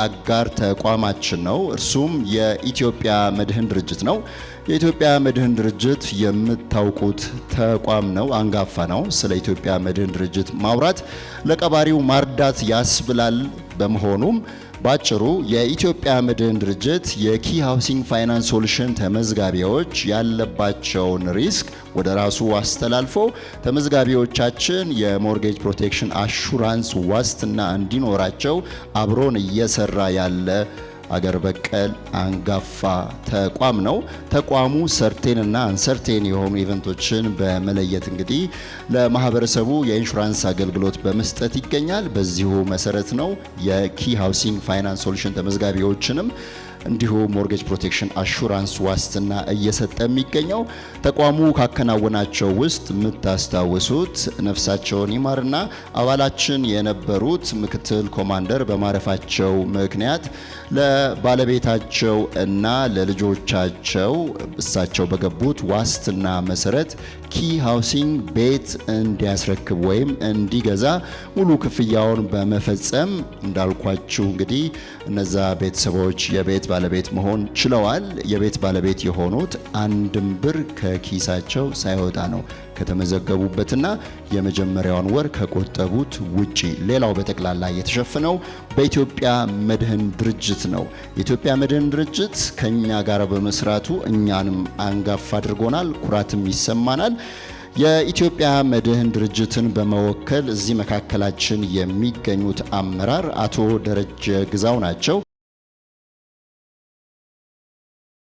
አጋር ተቋማችን ነው። እርሱም የኢትዮጵያ መድህን ድርጅት ነው። የኢትዮጵያ መድህን ድርጅት የምታውቁት ተቋም ነው፣ አንጋፋ ነው። ስለ ኢትዮጵያ መድህን ድርጅት ማውራት ለቀባሪው ማርዳት ያስብላል። በመሆኑም ባጭሩ የኢትዮጵያ መድህን ድርጅት የኪ ሃውሲንግ ፋይናንስ ሶሉሽን ተመዝጋቢዎች ያለባቸውን ሪስክ ወደ ራሱ አስተላልፎ ተመዝጋቢዎቻችን የሞርጌጅ ፕሮቴክሽን አሹራንስ ዋስትና እንዲኖራቸው አብሮን እየሰራ ያለ አገር በቀል አንጋፋ ተቋም ነው። ተቋሙ ሰርቴን እና አንሰርቴን የሆኑ ኢቨንቶችን በመለየት እንግዲህ ለማህበረሰቡ የኢንሹራንስ አገልግሎት በመስጠት ይገኛል። በዚሁ መሰረት ነው የኪ ሃውሲንግ ፋይናንስ ሶሉሽን ተመዝጋቢዎችንም እንዲሁ ሞርጌጅ ፕሮቴክሽን አሹራንስ ዋስትና እየሰጠ የሚገኘው። ተቋሙ ካከናወናቸው ውስጥ የምታስታውሱት ነፍሳቸውን ይማርና አባላችን የነበሩት ምክትል ኮማንደር በማረፋቸው ምክንያት ለባለቤታቸው እና ለልጆቻቸው እሳቸው በገቡት ዋስትና መሰረት ኪ ሃውሲንግ ቤት እንዲያስረክብ ወይም እንዲገዛ ሙሉ ክፍያውን በመፈጸም እንዳልኳችሁ እንግዲህ እነዛ ቤተሰቦች የቤት ባለቤት መሆን ችለዋል። የቤት ባለቤት የሆኑት አንድም ብር ከኪሳቸው ሳይወጣ ነው ከተመዘገቡበትና የመጀመሪያውን ወር ከቆጠቡት ውጪ። ሌላው በጠቅላላ የተሸፈነው በኢትዮጵያ መድህን ድርጅት ነው። የኢትዮጵያ መድህን ድርጅት ከኛ ጋር በመስራቱ እኛንም አንጋፋ አድርጎናል፣ ኩራትም ይሰማናል። የኢትዮጵያ መድህን ድርጅትን በመወከል እዚህ መካከላችን የሚገኙት አመራር አቶ ደረጀ ግዛው ናቸው።